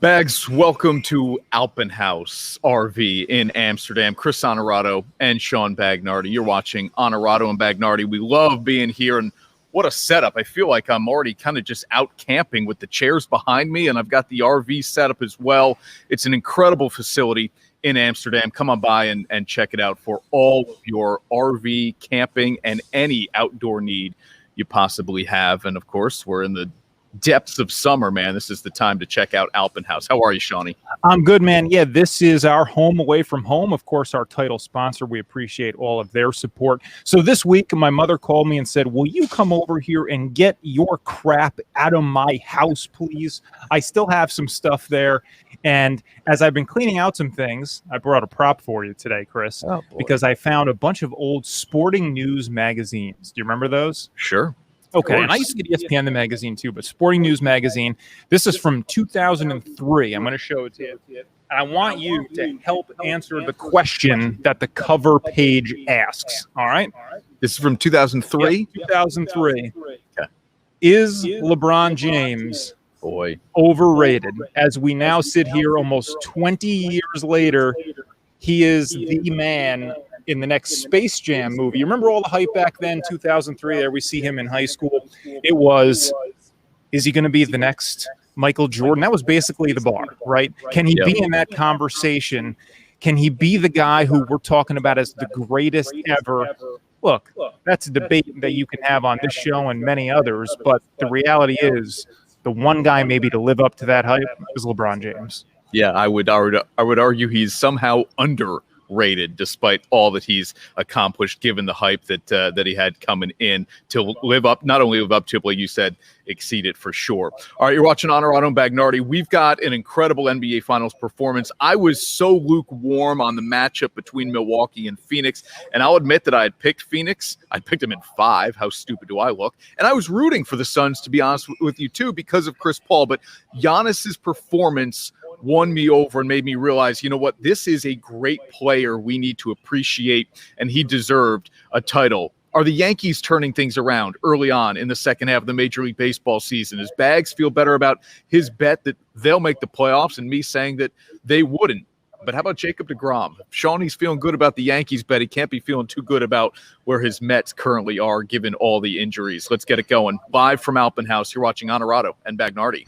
Bags, welcome to Alpin Haus RV in Amsterdam. Chris Honorato and Sean Bagnardi. You're watching Honorato and Bagnardi. We love being here, and what a setup. I feel like I'm already kind of just out camping with the chairs behind me, and I've got the RV set up as well. It's an incredible facility in Amsterdam. Come on by and check it out for all of your RV camping and any outdoor need you possibly have. And, of course, we're in the depths of summer, man. This is the time to check out Alpin Haus. How are you, Shawnee? I'm good, man. Yeah, this is our home away from home. Of course, our title sponsor. We appreciate all of their support. So this week, my mother called me and said, will you come over here and get your crap out of my house, please? I still have some stuff there. And as I've been cleaning out some things, I brought a prop for you today, Chris, because I found a bunch of old Sporting News magazines. Do you remember those? Sure. Okay, and I used to get ESPN the magazine too, but Sporting News magazine. This is from 2003. I'm going to show it to you. And I want you to help answer the question that the cover page asks. All right? This is from 2003? Yeah, 2003. Okay. Is LeBron James overrated? As we now sit here almost 20 years later, he is the man in the next Space Jam movie. You remember all the hype back then, 2003, there we see him in high school. It was, is he going to be the next Michael Jordan? That was basically the bar, right? Can he be in that conversation? Can he be the guy who we're talking about as the greatest ever? Look, that's a debate that you can have on this show and many others, but the reality is the one guy maybe to live up to that hype is LeBron James. Yeah, I would argue he's somehow underrated despite all that he's accomplished, given the hype that he had coming in to not only live up to it, but like you said, exceed it for sure. All right, you're watching Honorato and Bagnardi. We've got an incredible NBA Finals performance. I was so lukewarm on the matchup between Milwaukee and Phoenix, and I'll admit that I had picked Phoenix. I picked them in 5. How stupid do I look? And I was rooting for the Suns, to be honest with you, too, because of Chris Paul. But Giannis's performance won me over and made me realize, you know what, this is a great player we need to appreciate, and he deserved a title. Are the Yankees turning things around early on in the second half of the Major League Baseball season? Does Bags feel better about his bet that they'll make the playoffs and me saying that they wouldn't? But how about Jacob deGrom? Shawnee's feeling good about the Yankees bet. He can't be feeling too good about where his Mets currently are, given all the injuries. Let's get it going. Live from Alpin Haus, you're watching Honorato and Bagnardi.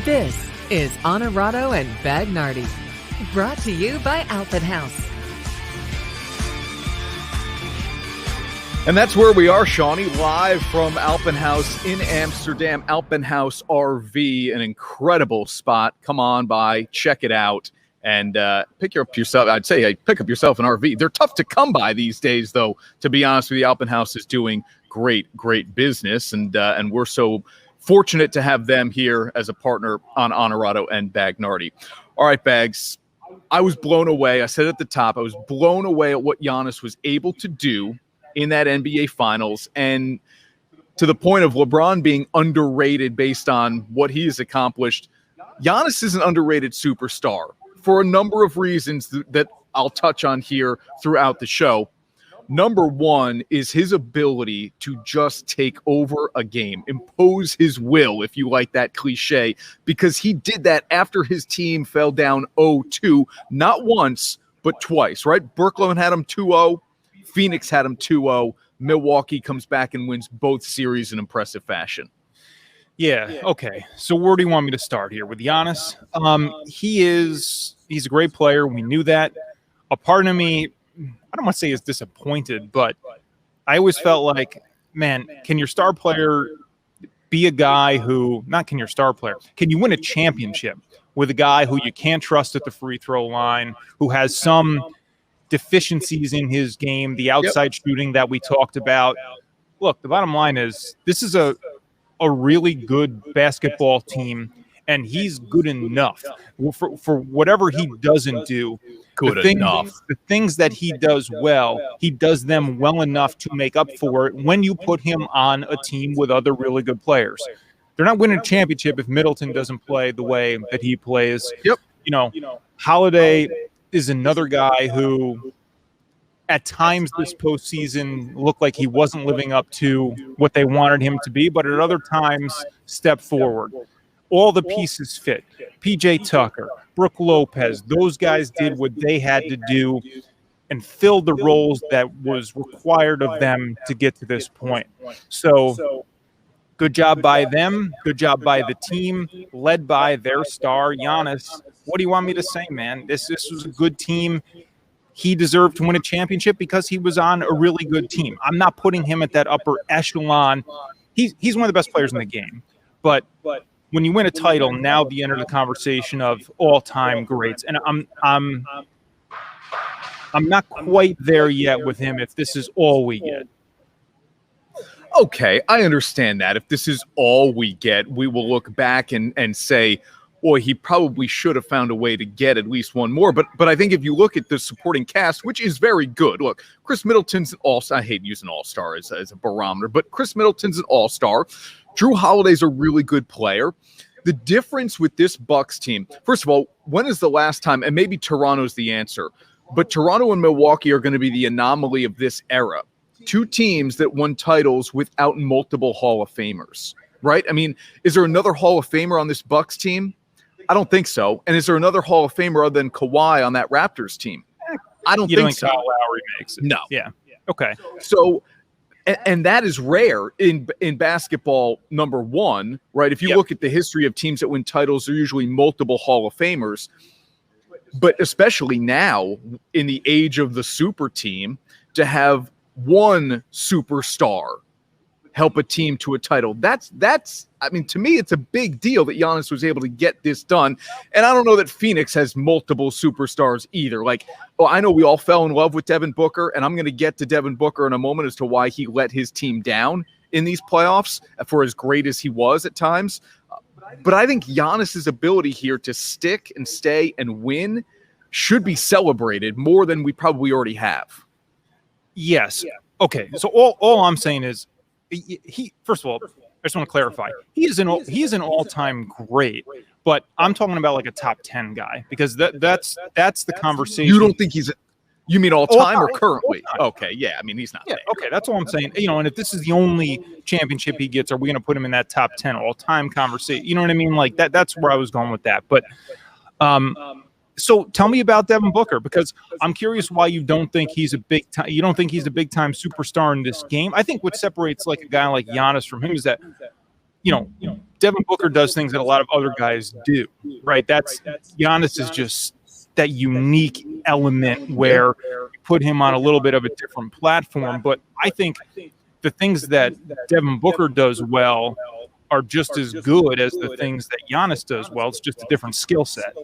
This is Honorato and Bagnardi, brought to you by Alpin Haus. And that's where we are, Shawnee, live from Alpin Haus in Amsterdam. Alpin Haus RV, an incredible spot. Come on by, check it out, and pick up yourself. I'd say pick up yourself an RV. They're tough to come by these days, though. To be honest with you, Alpin Haus is doing great business, and we're so fortunate to have them here as a partner on Honorato and Bagnardi. All right, Bags, I was blown away. I said at the top, I was blown away at what Giannis was able to do in that NBA Finals, and to the point of LeBron being underrated based on what he has accomplished. Giannis is an underrated superstar for a number of reasons that I'll touch on here throughout the show. Number one is his ability to just take over a game, impose his will, if you like that cliche, because he did that after his team fell down 0-2, not once, but twice, right? Brooklyn had him 2-0. Phoenix had him 2-0. Milwaukee comes back and wins both series in impressive fashion. Yeah, okay. So where do you want me to start here? With Giannis? He's a great player. We knew that. A part of me, I don't want to say is disappointed, but I always felt like, man, can your star player be a guy who, not can your star player, can you win a championship with a guy who you can't trust at the free throw line, who has some deficiencies in his game, the outside shooting that we talked about? Look, the bottom line is this is a really good basketball team, and he's good enough for whatever he doesn't do. The things that he does well, he does them well enough to make up for it when you put him on a team with other really good players. they're not winning a championship if Middleton doesn't play the way that he plays. Yep. Holiday is another guy who at times this postseason looked like he wasn't living up to what they wanted him to be, but at other times stepped forward. All the pieces fit. PJ Tucker, Brook Lopez, those guys did what they had to do and filled the roles that was required of them to get to this point. So good job by them. Good job by the team, led by their star, Giannis. What do you want me to say, man? This was a good team. He deserved to win a championship because he was on a really good team. I'm not putting him at that upper echelon. He's one of the best players in the game. But when you win a title, now you enter the conversation of all-time greats. And I'm not quite there yet with him if this is all we get. Okay, I understand that. If this is all we get, we will look back and say, boy, he probably should have found a way to get at least one more. But I think if you look at the supporting cast, which is very good. Look, Chris Middleton's an all-star. I hate using all-star as a barometer, but Chris Middleton's an all-star. Drew Holiday's a really good player. The difference with this Bucks team, first of all, when is the last time, and maybe Toronto's the answer, but Toronto and Milwaukee are going to be the anomaly of this era. Two teams that won titles without multiple Hall of Famers, right? I mean, is there another Hall of Famer on this Bucks team? I don't think so. And is there another Hall of Famer other than Kawhi on that Raptors team? I don't think so. Kyle Lowry makes it. No. Yeah. Okay. So, and that is rare in basketball, number one, right? If you look at the history of teams that win titles, they're usually multiple Hall of Famers. But especially now, in the age of the super team, to have one superstar help a team to a title. That's I mean, to me, it's a big deal that Giannis was able to get this done. And I don't know that Phoenix has multiple superstars either. Like, I know we all fell in love with Devin Booker, and I'm going to get to Devin Booker in a moment as to why he let his team down in these playoffs for as great as he was at times. But I think Giannis's ability here to stick and stay and win should be celebrated more than we probably already have. Yes. Okay. So all I'm saying is he first of all, I just want to clarify. He is an all-time great, but I'm talking about like a top 10 guy because that's the conversation. You don't think you mean all-time or currently? Okay. Yeah. I mean, he's not. Yeah. Okay. That's all I'm saying. And if this is the only championship he gets, are we going to put him in that top 10 all-time conversation? You know what I mean? Like that's where I was going with that. But, so tell me about Devin Booker, because I'm curious why you don't think he's a big time. You don't think he's a big time superstar in this game. I think what separates like a guy like Giannis from him is that, Devin Booker does things that a lot of other guys do, right? Giannis is just that unique element where you put him on a little bit of a different platform. But I think the things that Devin Booker does well are just as good as the things that Giannis does well. It's just a different skill set.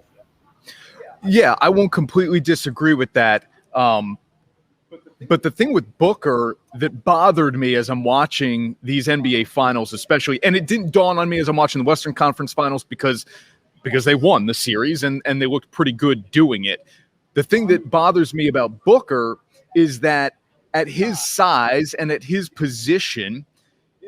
Yeah, I won't completely disagree with that. But the thing with Booker that bothered me as I'm watching these NBA finals, especially, and it didn't dawn on me as I'm watching the Western Conference finals because they won the series and they looked pretty good doing it. The thing that bothers me about Booker is that at his size and at his position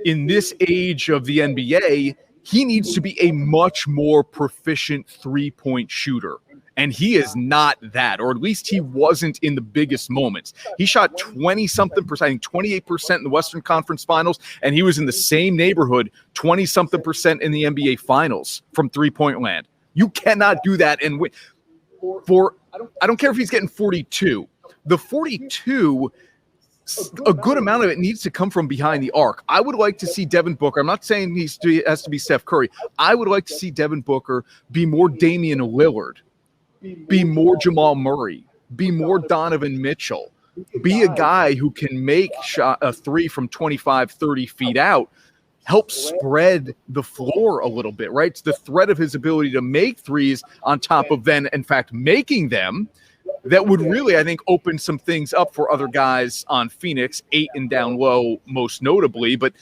in this age of the NBA, he needs to be a much more proficient three-point shooter. And he is not that, or at least he wasn't in the biggest moments. He shot 20-something%, I think 28% in the Western Conference Finals, and he was in the same neighborhood, 20-something% in the NBA Finals from three-point land. You cannot do that and win. I don't care if he's getting 42. The 42, a good amount of it needs to come from behind the arc. I would like to see Devin Booker. I'm not saying he has to be Steph Curry. I would like to see Devin Booker be more Damian Lillard. Be more Jamal Murray, be more Donovan Mitchell, be a guy who can make a three from 25, 30 feet out, help spread the floor a little bit, right? It's the threat of his ability to make threes on top of then, in fact, making them that would really, I think, open some things up for other guys on Phoenix, 8 and down low most notably. But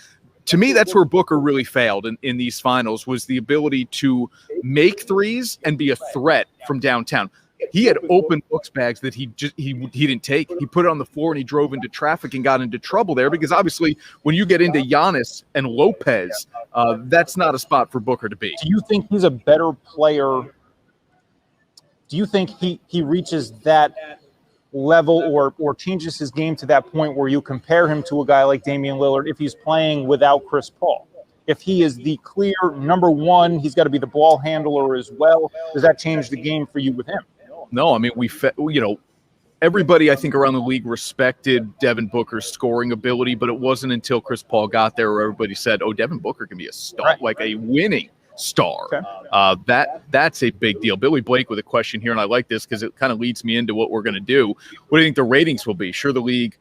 to me, that's where Booker really failed in these finals, was the ability to make threes and be a threat from downtown. he had open books bags that he didn't take. He put it on the floor and he drove into traffic and got into trouble there, because obviously when you get into Giannis and Lopez, that's not a spot for Booker to be. Do you think he's a better player? Do you think he reaches that level or changes his game to that point where you compare him to a guy like Damian Lillard if he's playing without Chris Paul? If he is the clear number one, he's got to be the ball handler as well. Does that change the game for you with him? No, I mean, everybody I think around the league respected Devin Booker's scoring ability, but it wasn't until Chris Paul got there where everybody said, "Oh, Devin Booker can be a star, right, like a winning star." Okay. That's a big deal. Billy Blake with a question here, and I like this because it kind of leads me into what we're going to do. What do you think the ratings will be? Sure, the league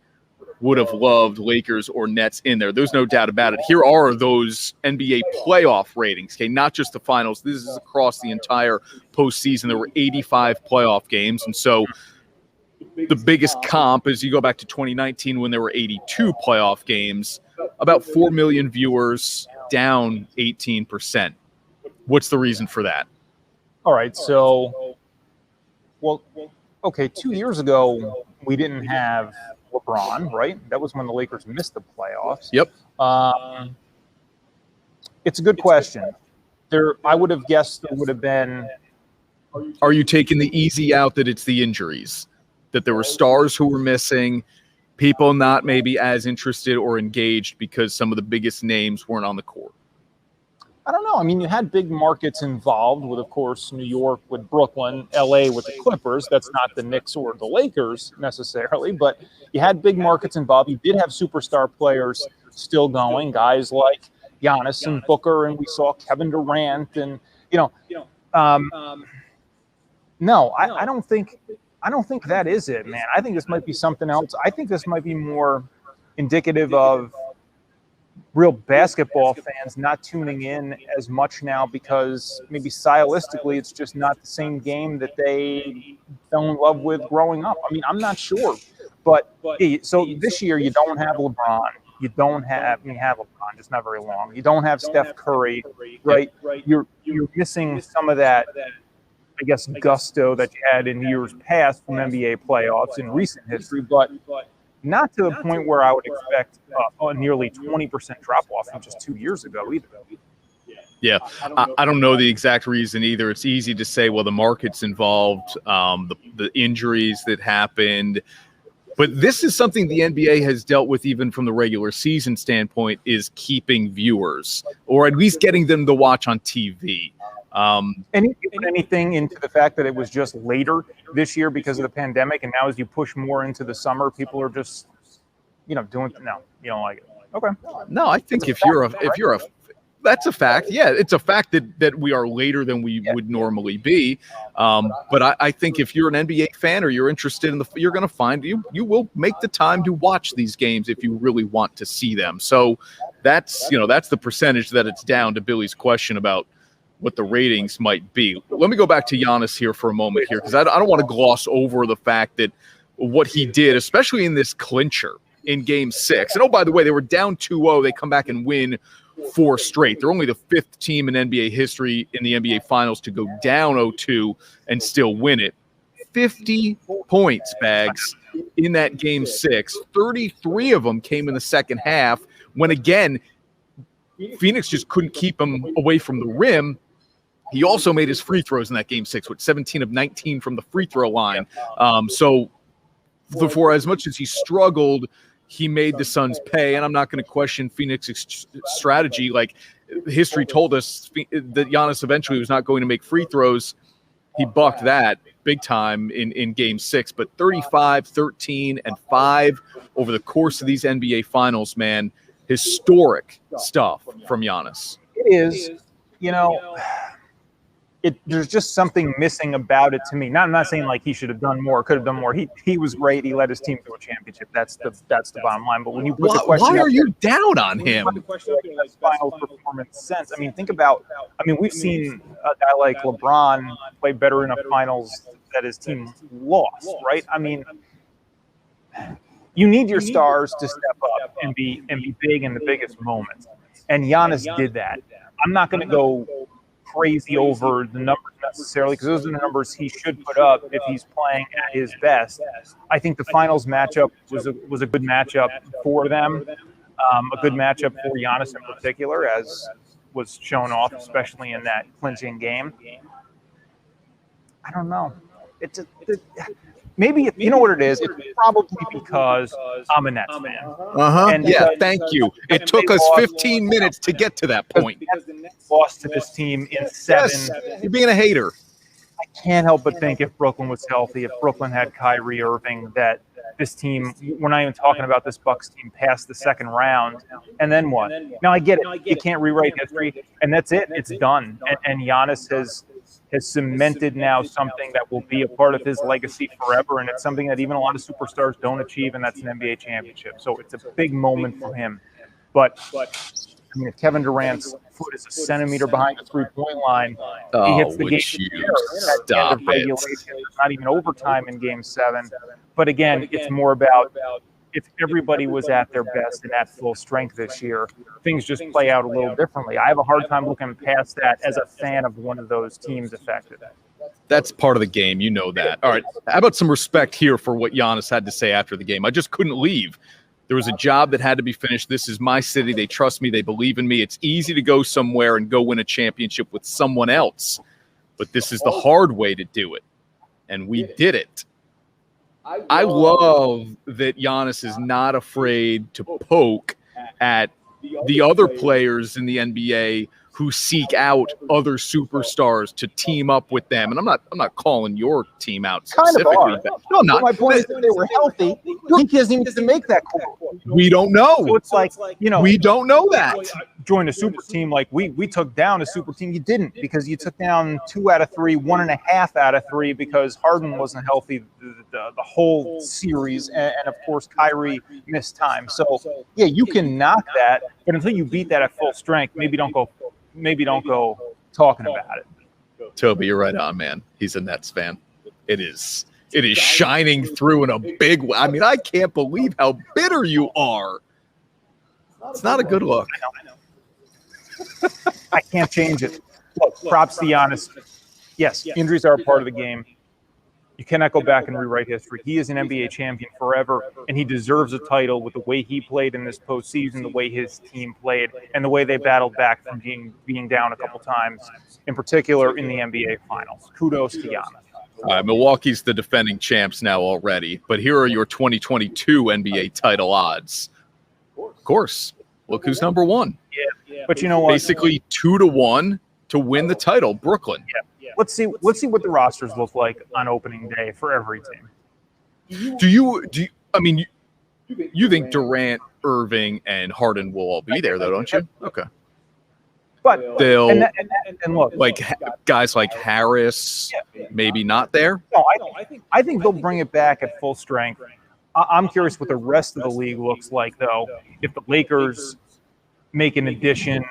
would have loved Lakers or Nets in there. There's no doubt about it. Here are those NBA playoff ratings, okay? Not just the finals. This is across the entire postseason. There were 85 playoff games, and so the biggest comp is you go back to 2019 when there were 82 playoff games, about 4 million viewers, down 18%. What's the reason for that? All right, so, okay, 2 years ago, we didn't have LeBron, right? That was when the Lakers missed the playoffs. Yep. It's a good question. I would have guessed there would have been. Are you taking the easy out that it's the injuries? That there were stars who were missing, people not maybe as interested or engaged because some of the biggest names weren't on the court? I don't know. I mean, you had big markets involved with, of course, New York with Brooklyn, LA with the Clippers. That's not the Knicks or the Lakers necessarily, but you had big markets involved. You did have superstar players still going, guys like Giannis and Booker, and we saw Kevin Durant, and no, I don't think that is it, man. I think this might be something else. I think this might be more indicative of real basketball fans not tuning in as much now because maybe stylistically it's just not the same game that they fell in love with growing up. I mean, I'm not sure. But so this year you don't have LeBron. You have LeBron, just not very long. You don't have Steph Curry, right? You're missing some of that, I guess, gusto that you had in years past from NBA playoffs in recent history, but not to the point where I would expect a nearly 20% drop-off from just 2 years ago either. Yeah, I don't know the exact reason either. It's easy to say, well, the market's involved, the injuries that happened. But this is something the NBA has dealt with even from the regular season standpoint, is keeping viewers, or at least getting them to watch on TV. Anything into the fact that it was just later this year because of the pandemic, and now as you push more into the summer, people are just, doing no, you don't like it. Okay. No, I think that's a fact. Yeah, it's a fact that we are later than we would normally be. But I think if you're an NBA fan or you're interested in you're going to find you will make the time to watch these games if you really want to see them. So that's the percentage that it's down, to Billy's question about what the ratings might be. Let me go back to Giannis here for a moment here, because I don't want to gloss over the fact that what he did, especially in this clincher in Game 6. And, oh, by the way, they were down 2-0. They come back and win 4 straight. They're only the 5th team in NBA history in the NBA Finals to go down 0-2 and still win it. 50 points, Bags, in that Game 6. 33 of them came in the second half when, again, Phoenix just couldn't keep him away from the rim. He also made his free throws in that Game 6 with 17 of 19 from the free throw line. So for as much as he struggled, he made the Suns pay. And I'm not going to question Phoenix's strategy. Like, history told us that Giannis eventually was not going to make free throws. He bucked that big time in Game 6. But 35, 13, and 5 over the course of these NBA Finals, man, historic stuff from Giannis. It is, there's just something missing about it to me. I'm not saying like he should have done more, could have done more. He was great. He led his team to a championship. That's the bottom line. But when you put the question, why are you down on him? The question of final performance sense. I mean, think about. I mean, we've seen a guy like LeBron play better in a finals that his team lost, right? I mean, you need your stars to step up and be big in the biggest moments, and Giannis did that. I'm not going to go crazy over the numbers necessarily, because those are the numbers he should put up if he's playing at his best. I think the finals matchup was a good matchup for them, a good matchup for Giannis in particular, as was shown off, especially in that clinching game. I don't know. Maybe, you know what it is? It's probably because I'm a Nets fan. And thank you. It took us 15 minutes to get to that point. The Nets lost to this team in 7. Yes, you're being a hater. I can't help but think if Brooklyn was healthy, if Brooklyn had Kyrie Irving, that this team, we're not even talking about this Bucks team past the second round. And then what? Now, I get it. You can't rewrite history, and that's it. It's done. And Giannis has cemented now something that will be a part of his legacy forever, and it's something that even a lot of superstars don't achieve, and that's an NBA championship. So it's a big moment for him. But I mean, if Kevin Durant's foot is a centimeter behind the three-point line, he hits the game at the end of regulation. There's not even overtime in Game 7. But again, it's more about if everybody was at their best and at full strength this year, things just play out a little differently. I have a hard time looking past that as a fan of one of those teams affected. That's part of the game. You know that. All right. How about some respect here for what Giannis had to say after the game? I just couldn't leave. There was a job that had to be finished. This is my city. They trust me. They believe in me. It's easy to go somewhere and go win a championship with someone else, but this is the hard way to do it, and we did it. I love that Giannis is not afraid to poke at the other players in the NBA who seek out other superstars to team up with them. And I'm not calling your team out specifically. Kind of are. No, I'm not. My point is if they were healthy, he doesn't even get to make that call. We don't know. So it's like, you know, we don't know that. Join a super team like we took down a super team. You didn't, because you took down 2 out of 3, 1.5 out of 3 because Harden wasn't healthy the whole series, and of course Kyrie missed time. So yeah, you can knock that, but until you beat that at full strength, maybe don't go talking about it. Toby, you're right on, man. He's a Nets fan. It is shining through in a big way. I mean, I can't believe how bitter you are. It's not a good look. I know. I can't change it. Look, props to Giannis. Yes, injuries are a part of the game. You cannot go back and rewrite history. He is an NBA champion forever, and he deserves a title with the way he played in this postseason, the way his team played, and the way they battled back from being down a couple times, in particular in the NBA Finals. Kudos to Giannis. Milwaukee's the defending champs now already, but here are your 2022 NBA title odds. Of course, look who's number 1. Yeah. But you know what? Basically 2-1 to win the title, Brooklyn. Yeah. Let's see what the rosters look like on opening day for every team. Do you I mean, you think Durant, Irving, and Harden will all be there, though, don't you? Okay. But they'll and look, like guys like Harris, maybe not there. No, I think they'll bring it back at full strength. I'm curious what the rest of the league looks like, though. If the Lakers make an addition,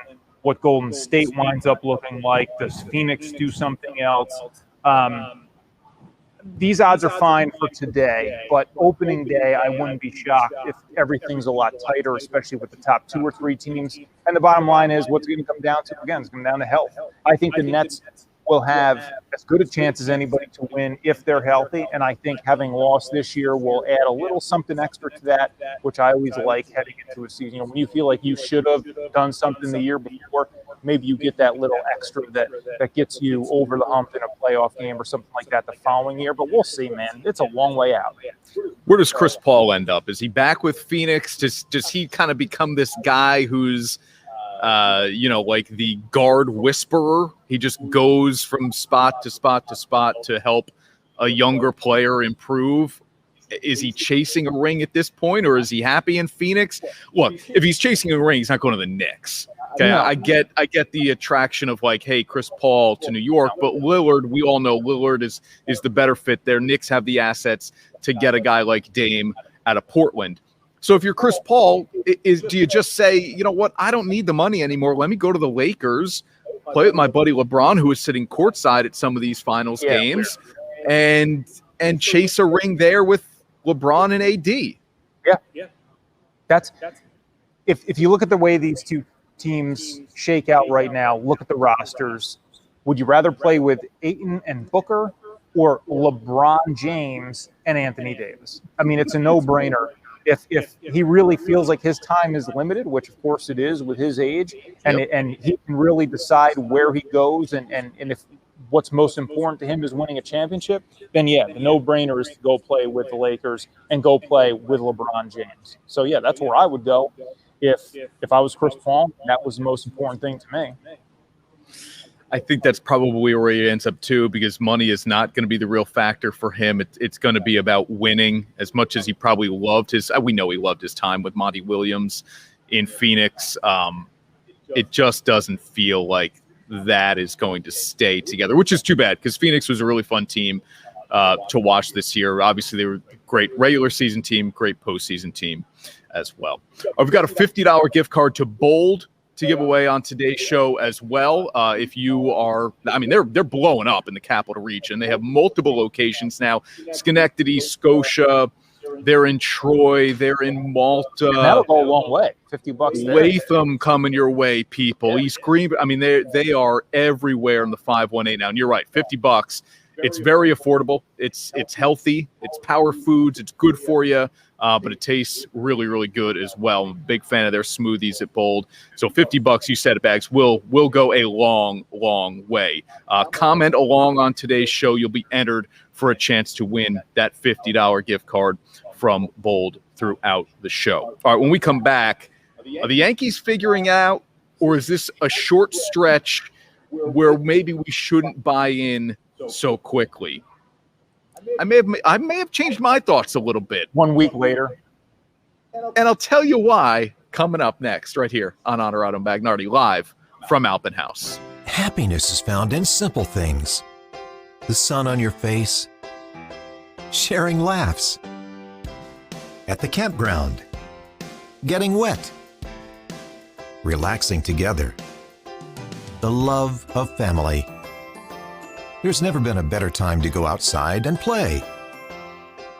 what Golden State winds up looking like. Does Phoenix do something else? These odds are fine for today, but opening day, I wouldn't be shocked if everything's a lot tighter, especially with the top 2 or 3 teams. And the bottom line is what's going to come down to, again, it's going to come down to health. I think the Nets will have as good a chance as anybody to win if they're healthy, and I think having lost this year will add a little something extra to that, which I always like heading into a season. You know, when you feel like you should have done something the year before, maybe you get that little extra that gets you over the hump in a playoff game or something like that the following year. But we'll see, man. It's a long way out. Where does Chris Paul end up? Is he back with Phoenix? Does he kind of become this guy who's like the guard whisperer? He just goes from spot to spot to spot to help a younger player improve. Is he chasing a ring at this point, or is he happy in Phoenix? Look, if he's chasing a ring, he's not going to the Knicks. Okay, no. I get the attraction of like, hey, Chris Paul to New York, but Lillard, we all know Lillard is the better fit there. Knicks have the assets to get a guy like Dame out of Portland. So if you're Chris Paul, do you just say, you know what, I don't need the money anymore. Let me go to the Lakers, play with my buddy LeBron, who is sitting courtside at some of these finals games, and chase a ring there with LeBron and AD. Yeah. That's if you look at the way these two teams shake out right now, look at the rosters. Would you rather play with Ayton and Booker or LeBron James and Anthony Davis? I mean, it's a no-brainer. If he really feels like his time is limited, which of course it is with his age, and he can really decide where he goes, and if what's most important to him is winning a championship, then the no-brainer is to go play with the Lakers and go play with LeBron James. So yeah, that's where I would go if I was Chris Paul. That was the most important thing to me. I think that's probably where he ends up too, because money is not going to be the real factor for him. It's going to be about winning. As much as he probably loved we know he loved his time with Monty Williams in Phoenix. It just doesn't feel like that is going to stay together, which is too bad, because Phoenix was a really fun team to watch this year. Obviously, they were a great regular season team, great postseason team as well. We've got a $50 gift card to Bold to give away on today's show as well. If you are, I mean, they're blowing up in the Capital Region. They have multiple locations now: Schenectady, Scotia. They're in Troy. They're in Malta. And that'll go a long way. $50 there. Latham coming your way, people. East Green. I mean, they are everywhere in the 518 now. And you're right, $50. It's very affordable. It's healthy. It's power foods. It's good for you. But it tastes really, really good as well. I'm a big fan of their smoothies at Bold. So $50, you said it, Bags, will go a long, long way. Comment along on today's show. You'll be entered for a chance to win that $50 gift card from Bold throughout the show. All right, when we come back, are the Yankees figuring out, or is this a short stretch where maybe we shouldn't buy in so quickly? I may have changed my thoughts a little bit. 1 week later. And I'll tell you why coming up next, right here on Honorado and Bagnardi, live from Alpin Haus. Happiness is found in simple things. The sun on your face, sharing laughs, at the campground, getting wet, relaxing together, the love of family. There's never been a better time to go outside and play.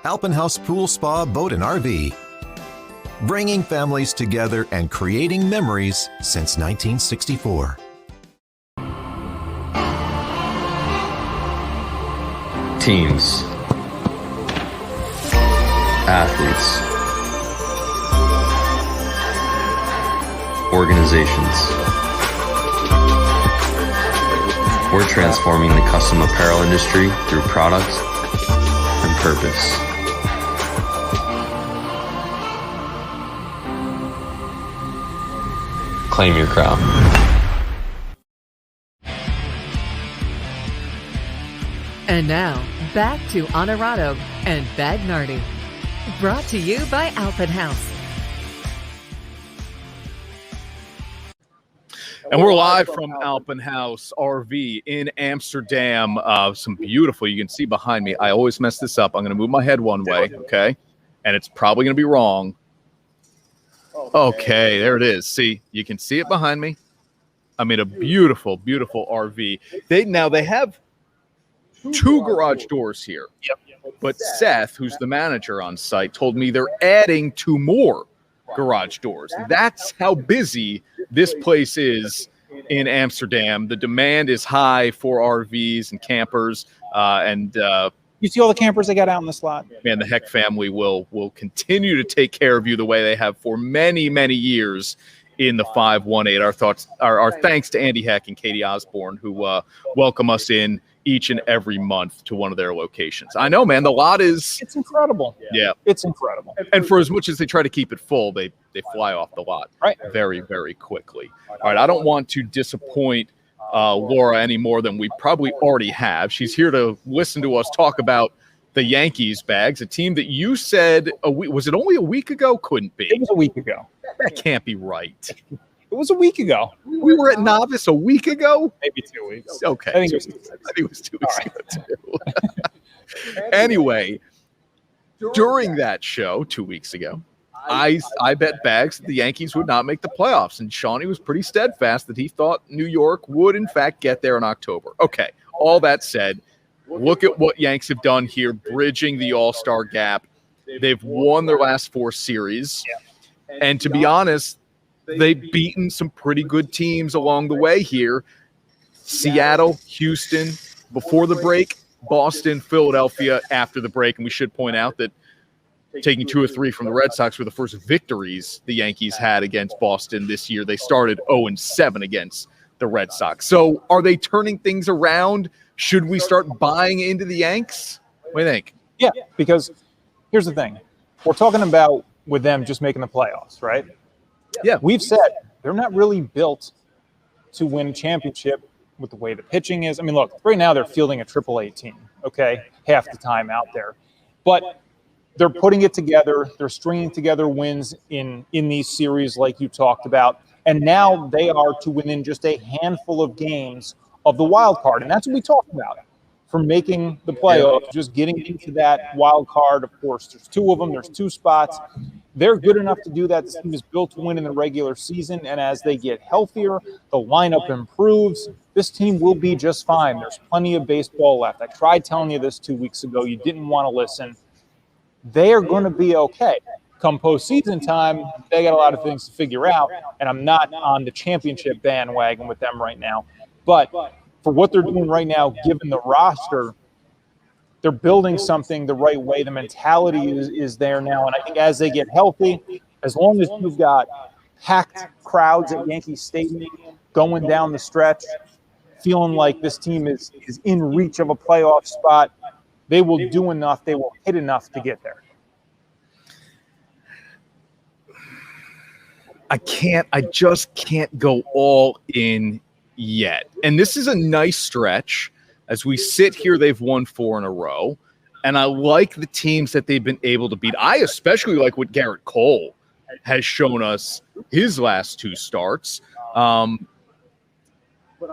Alpin Haus Pool, Spa, Boat, and RV. Bringing families together and creating memories since 1964. Teams. Athletes. Organizations. We're transforming the custom apparel industry through product and purpose. Claim your crown. And now, back to Honorado and Bagnardi. Brought to you by Alpin Haus. And we're live from Alpin Haus RV in Amsterdam. Some beautiful, you can see behind me. I always mess this up. I'm going to move my head one way, okay? And it's probably going to be wrong. Okay, there it is. See, you can see it behind me. I mean, a beautiful, beautiful RV. They have 2 garage doors here. Yep. But Seth, who's the manager on site, told me they're adding 2 more garage doors. That's how busy this place is in Amsterdam. The demand is high for RVs and campers. You see all the campers they got out in the slot? Man, the Heck family will continue to take care of you the way they have for many, many years in the 518. Our thanks to Andy Heck and Katie Osborne, who welcome us in each and every month to one of their locations. I know, man, the lot is... It's incredible. Yeah. It's incredible. And for as much as they try to keep it full, they fly off the lot very, very quickly. All right, I don't want to disappoint Laura any more than we probably already have. She's here to listen to us talk about the Yankees, Bags, a team that you said, was it only a week ago? Couldn't be. It was a week ago. That can't be right. It was a week ago. We were at Novice a week ago? Maybe 2 weeks. Okay. I think it was 2 weeks ago, too. Anyway, during that show 2 weeks ago, I bet Bags that the Yankees would not make the playoffs, and Shawnee was pretty steadfast that he thought New York would, in fact, get there in October. Okay, all that said, look at what Yanks have done here, bridging the All-Star gap. They've won their last 4 series, and to be honest, they've beaten some pretty good teams along the way here. Seattle, Houston before the break, Boston, Philadelphia after the break. And we should point out that taking 2 or 3 from the Red Sox were the first victories the Yankees had against Boston this year. They started 0-7 against the Red Sox. So are they turning things around? Should we start buying into the Yanks? What do you think? Yeah, because here's the thing. We're talking about with them just making the playoffs, right? Yeah. We've said they're not really built to win a championship with the way the pitching is. I mean, look, right now they're fielding a AAA team, okay, half the time out there. But they're putting it together. They're stringing together wins in these series like you talked about. And now they are to within just a handful of games of the wild card. And that's what we talked about for making the playoffs, just getting into that wild card. Of course, there's 2 of them. There's 2 spots. They're good enough to do that. This team is built to win in the regular season. And as they get healthier, the lineup improves. This team will be just fine. There's plenty of baseball left. I tried telling you this 2 weeks ago. You didn't want to listen. They are going to be okay. Come postseason time, they got a lot of things to figure out. And I'm not on the championship bandwagon with them right now. But for what they're doing right now, given the roster, they're building something the right way. The mentality is there now. And I think as they get healthy, as long as you've got packed crowds at Yankee Stadium going down the stretch, feeling like this team is in reach of a playoff spot, they will do enough, they will hit enough to get there. I just can't go all in yet. And this is a nice stretch. As we sit here, they've won 4 in a row. And I like the teams that they've been able to beat. I especially like what Garrett Cole has shown us his last 2 starts. But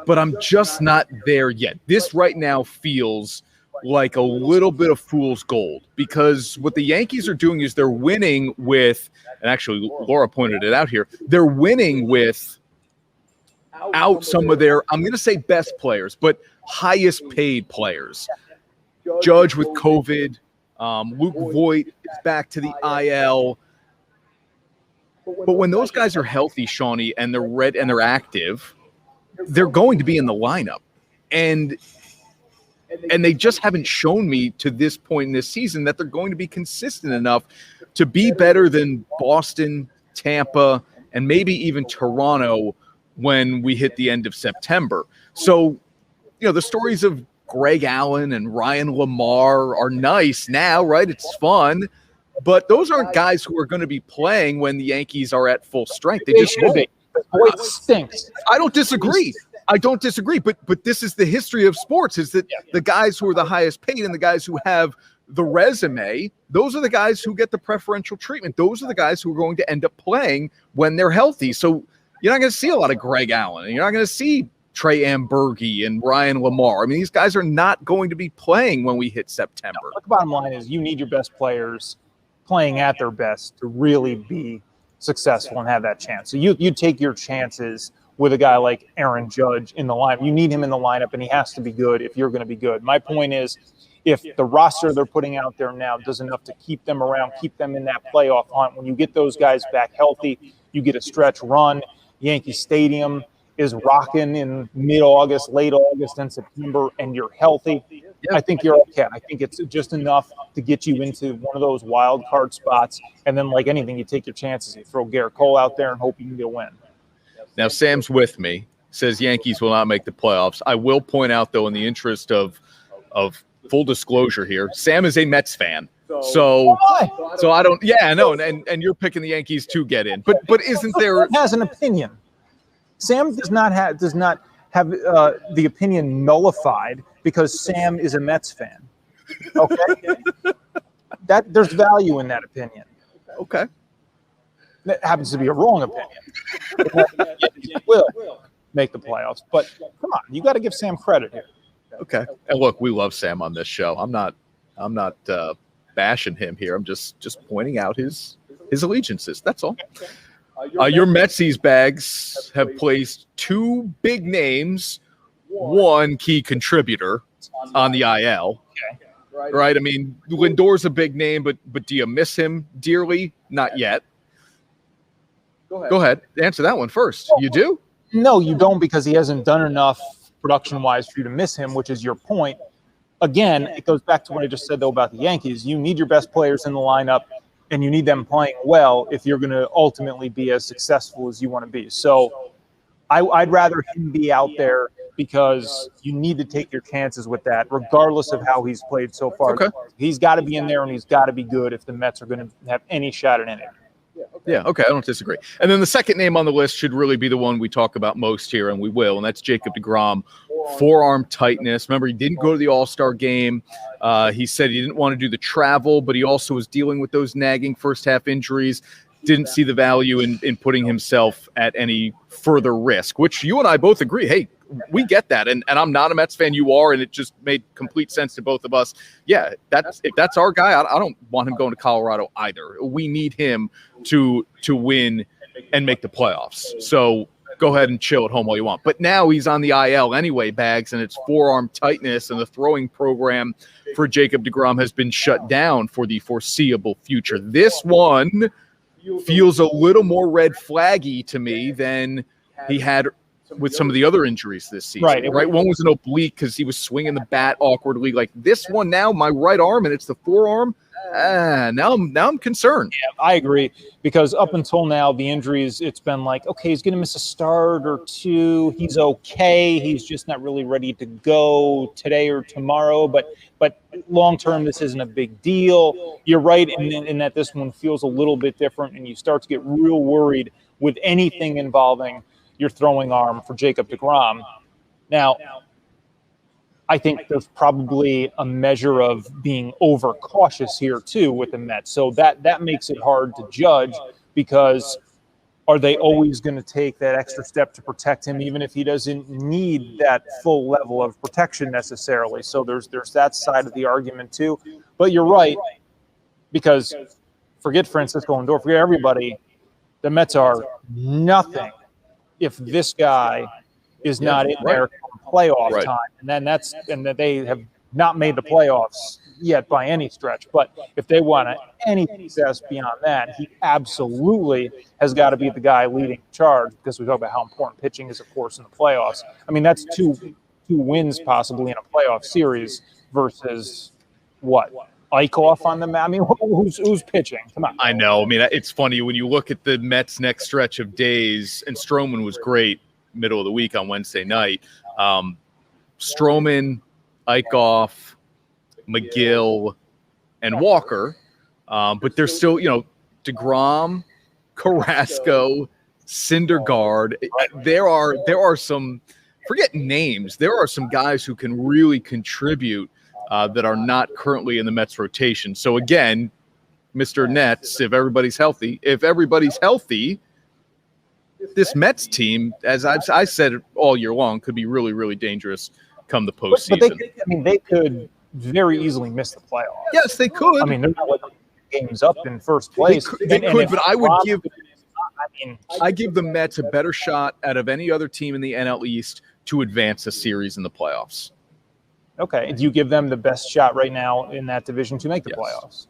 I'm just not there yet. This right now feels like a little bit of fool's gold, because what the Yankees are doing is they're winning with, and actually Laura pointed it out here, they're winning with out some of their, I'm going to say best players, but highest paid players. Judge with COVID, Luke Voit is back to the IL. But when those guys are healthy, Shawnee, and they're active, they're going to be in the lineup. And they just haven't shown me to this point in this season that they're going to be consistent enough to be better than Boston, Tampa, and maybe even Toronto when we hit the end of September. So, the stories of Greg Allen and Ryan Lamar are nice now, right? It's fun. But those aren't guys who are going to be playing when the Yankees are at full strength. They just won't. Boy, it stinks. I don't disagree. But this is the history of sports, is that the guys who are the highest paid and the guys who have the resume, those are the guys who get the preferential treatment. Those are the guys who are going to end up playing when they're healthy. So you're not going to see a lot of Greg Allen, and you're not going to see Trey Amberge and Ryan Lamar. I mean, these guys are not going to be playing when we hit September. No, the bottom line is you need your best players playing at their best to really be successful and have that chance. So you take your chances with a guy like Aaron Judge in the lineup. You need him in the lineup, and he has to be good if you're going to be good. My point is, if the roster they're putting out there now does enough to keep them around, keep them in that playoff hunt, when you get those guys back healthy, you get a stretch run. Yankee Stadium is rocking in mid-August, late August, and September, and you're healthy. I think you're okay. I think it's just enough to get you into one of those wild card spots. And then, like anything, you take your chances. You throw Garrett Cole out there and hope you can get a win. Now, Sam's with me, says Yankees will not make the playoffs. I will point out, though, in the interest of full disclosure here, Sam is a Mets fan. So I don't, and you're picking the Yankees to get in. But isn't there has an opinion? Sam does not have the opinion nullified because Sam is a Mets fan. Okay, that there's value in that opinion. Okay. That happens to be a wrong opinion. He will make the playoffs, but come on, you got to give Sam credit here. Okay. And look, we love Sam on this show. I'm not bashing him here. I'm just pointing out his allegiances. That's all. Your Metsies bags have placed 2 big names, 1 key contributor on the IL. Okay. Right? I mean, Lindor's a big name, but do you miss him dearly? Not yet. Go ahead. Answer that one first. You do? No, you don't, because he hasn't done enough production-wise for you to miss him, which is your point. Again, it goes back to what I just said, though, about the Yankees. You need your best players in the lineup, and you need them playing well if you're going to ultimately be as successful as you want to be. So I'd rather him be out there because you need to take your chances with that, regardless of how he's played so far. Okay. He's got to be in there, and he's got to be good if the Mets are going to have any shot at anything. Yeah, okay, I don't disagree. And then the second name on the list should really be the one we talk about most here, and we will, and that's Jacob deGrom. Forearm tightness. Remember, he didn't go to the All-Star game. He said he didn't want to do the travel, but he also was dealing with those nagging first-half injuries. Didn't see the value in putting himself at any further risk, which you and I both agree, hey, we get that. And I'm not a Mets fan, you are, and it just made complete sense to both of us. Yeah, if that's our guy, I don't want him going to Colorado either. We need him to win and make the playoffs. So go ahead and chill at home all you want. But now he's on the IL anyway, Bags, and it's forearm tightness, and the throwing program for Jacob deGrom has been shut down for the foreseeable future. This one feels a little more red flaggy to me than he had with some of the other injuries this season. Right. One was an oblique because he was swinging the bat awkwardly. Like this one now, my right arm, and it's the forearm. Now I'm concerned. Yeah, I agree, because up until now, the injuries, it's been like, okay, he's going to miss a start or two. He's okay. He's just not really ready to go today or tomorrow. But long term, this isn't a big deal. You're right in that this one feels a little bit different, and you start to get real worried with anything involving your throwing arm for Jacob deGrom. Now, I think there's probably a measure of being overcautious here too with the Mets. So that makes it hard to judge, because are they always going to take that extra step to protect him, even if he doesn't need that full level of protection necessarily? So there's that side of the argument too. But you're right, because forget Francisco Lindor, forget everybody, the Mets are nothing if this guy is not in there playoff time, and that they have not made the playoffs yet by any stretch. But if they want any success beyond that, he absolutely has got to be the guy leading the charge, because we talk about how important pitching is, of course, in the playoffs. I mean, that's two wins possibly in a playoff series versus what? Eichhoff on the mound. I mean, who's pitching? Come on. I know. I mean, it's funny when you look at the Mets' next stretch of days, and Stroman was great middle of the week on Wednesday night. Stroman, Eichhoff, McGill, and Walker. But there's still, deGrom, Carrasco, Syndergaard. There are some, forget names, there are some guys who can really contribute that are not currently in the Mets rotation. So again, Mr. Nets, if everybody's healthy, this Mets team, as I said all year long, could be really, really dangerous come the postseason. But they could very easily miss the playoffs. Yes, they could. I mean, they're not like games up in first place. They could, but I give the Mets a better shot out of any other team in the NL East to advance a series in the playoffs. Okay. Do you give them the best shot right now in that division to make the playoffs?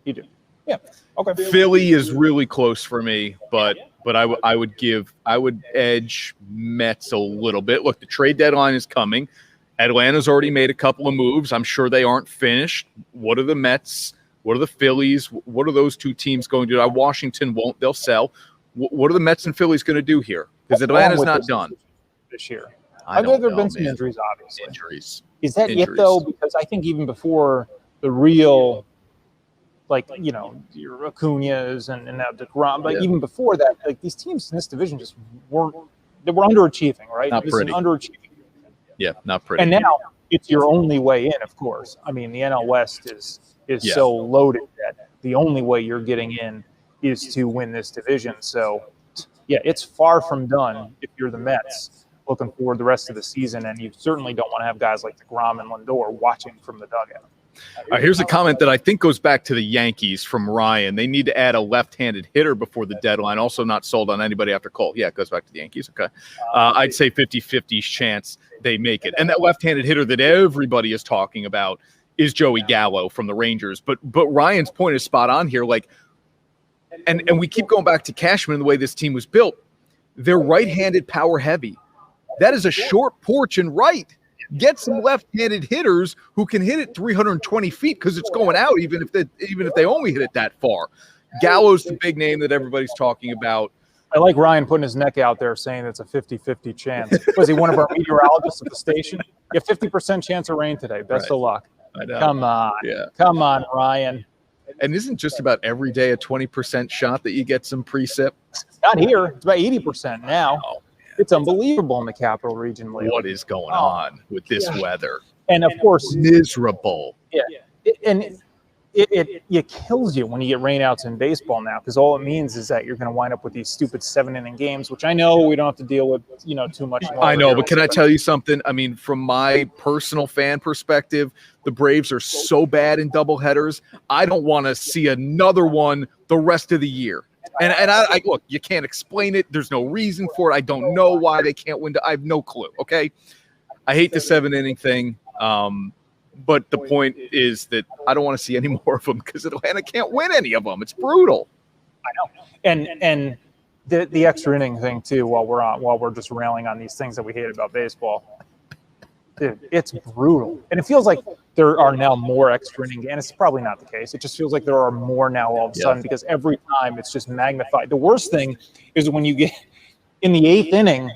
You do. Yeah. Okay. Philly is really close for me, but I would edge Mets a little bit. Look, the trade deadline is coming. Atlanta's already made a couple of moves. I'm sure they aren't finished. What are the Mets? What are the Phillies? What are those two teams going to do? Washington won't. They'll sell. What are the Mets and Phillies going to do here? Because Atlanta's not done this year. I know there have been some injuries, obviously. Is that it, though? Because I think even before the real, your Acuñas and now deGrom, but even before that, these teams in this division just weren't – they were underachieving, right? Not pretty. Underachieving. Yeah, not pretty. And now it's your only way in, of course. I mean, the NL West is so loaded that the only way you're getting in is to win this division. So, yeah, it's far from done if you're the Mets looking forward the rest of the season, and you certainly don't want to have guys like deGrom and Lindor watching from the dugout. Here's a comment that I think goes back to the Yankees from Ryan. They need to add a left-handed hitter before the deadline. Also not sold on anybody after Cole. Yeah, it goes back to the Yankees. Okay. I'd say 50-50 chance they make it. And that left-handed hitter that everybody is talking about is Joey Gallo from the Rangers. But Ryan's point is spot on here. And we keep going back to Cashman and the way this team was built. They're right-handed power heavy. That is a short porch and right. Get some left-handed hitters who can hit it 320 feet because it's going out even if they only hit it that far. Gallo's the big name that everybody's talking about. I like Ryan putting his neck out there saying it's a 50-50 chance. Was he one of our meteorologists at the station? You have 50% chance of rain today. Best of luck. I know. Come on. Yeah. Come on, Ryan. And isn't just about every day a 20% shot that you get some precip? Not here. It's about 80% now. Oh, it's unbelievable in the capital region lately. what is going on with this weather? And of course, miserable. Yeah. It kills you when you get rainouts in baseball now, because all it means is that you're going to wind up with these stupid 7-inning games, which I know we don't have to deal with, too much. I know, but can I tell you something? I mean, from my personal fan perspective, the Braves are so bad in doubleheaders. I don't want to see another one the rest of the year. And I look, you can't explain it. There's no reason for it. I don't know why they can't win. I have no clue. Okay, I hate the 7-inning thing. But the point is that I don't want to see any more of them because Atlanta can't win any of them. It's brutal. I know. And the extra inning thing too, while we're just railing on these things that we hate about baseball. Dude, it's brutal. And it feels like there are now more extra inning, and it's probably not the case. It just feels like there are more now all of a sudden because every time it's just magnified. The worst thing is when you get in the 8th inning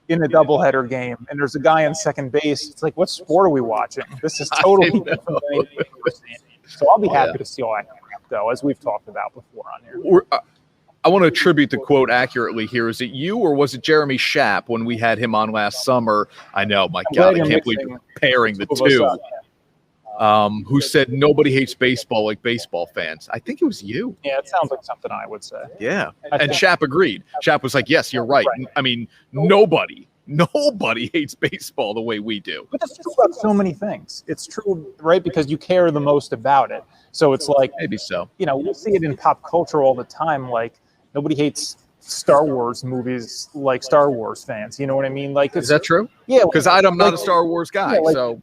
in a doubleheader game, and there's a guy on second base. It's like, what sport are we watching? This is totally different than anything we've seen. So I'll be happy to see all that though, as we've talked about before on here. I want to attribute the quote accurately here. Is it you or was it Jeremy Schaap when we had him on last summer? I know, my God, I can't believe you're pairing the two. Who said nobody hates baseball like baseball fans. I think it was you. Yeah, it sounds like something I would say. Yeah. And Schaap agreed. Schaap was like, yes, you're right. I mean, nobody hates baseball the way we do. But that's true about so many things. It's true, right? Because you care the most about it. So it's like, maybe so. We see it in pop culture all the time. Like, nobody hates Star Wars movies like Star Wars fans. You know what I mean? Like, is that true? Yeah. Because I'm not a Star Wars guy. So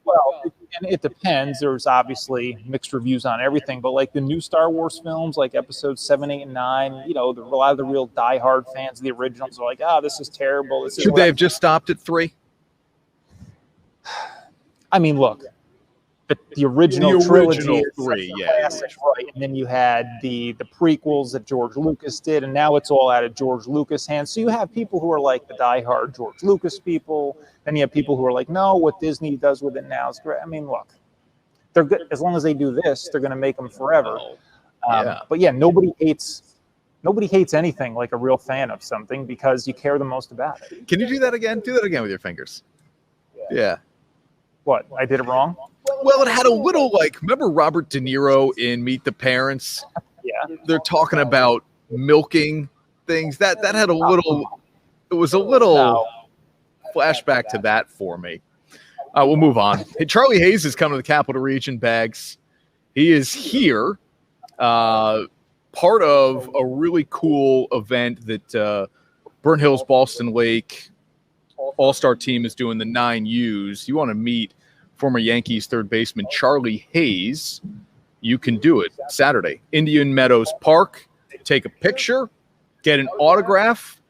and it depends. There's obviously mixed reviews on everything, but like the new Star Wars films, like episodes 7, 8, and 9, a lot of the real diehard fans of the originals are like, this is terrible. Should they have just stopped at 3? I mean, look, the original trilogy, 3, classic, right? And then you had the prequels that George Lucas did, and now it's all out of George Lucas' hands. So you have people who are like the diehard George Lucas people. Then you have people who are like, no, what Disney does with it now is great. I mean, look, they're good as long as they do this. They're going to make them forever. But yeah, nobody hates anything like a real fan of something because you care the most about it. Can you do that again? Do that again with your fingers. Yeah. What? I did it wrong? Well, it had a little remember Robert De Niro in Meet the Parents? Yeah. They're talking about milking things. That had a little, it was a little flashback to that for me. We'll move on. Hey, Charlie Hayes is coming to the Capital Region, Bags. He is here, part of a really cool event that Burnt Hills Ballston Lake All-Star team is doing, the 9Us. You want to meet former Yankees third baseman Charlie Hayes, you can do it Saturday. Indian Meadows Park. Take a picture, get an autograph,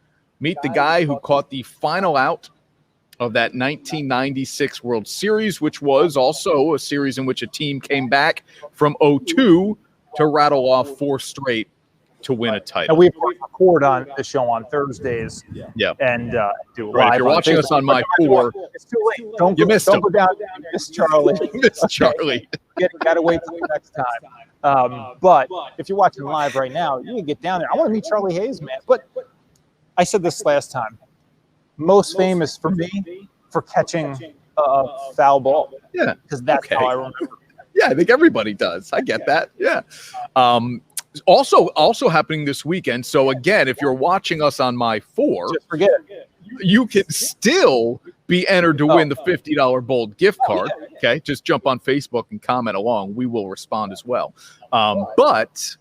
meet the guy who caught the final out of that 1996 World Series, which was also a series in which a team came back from 0-2 to rattle off 4 straight to win a title. And we record on the show on Thursdays. Yeah. And do right, live. If you're watching us on my 4, it's too late. Don't you go, missed don't him. go down. You missed Charlie. You missed Charlie. Gotta wait till next time. But if you're watching live right now, you can get down there. I want to meet Charlie Hayes, man. But I said this last time. Most famous for me for catching a foul ball. Yeah. Because that's how I remember. Yeah, I think everybody does. I get that. Yeah. Also happening this weekend. So again, if you're watching us on my 4, just forget it. You can still be entered to win the $50 Bold gift card. Okay, just jump on Facebook and comment along. We will respond as well. But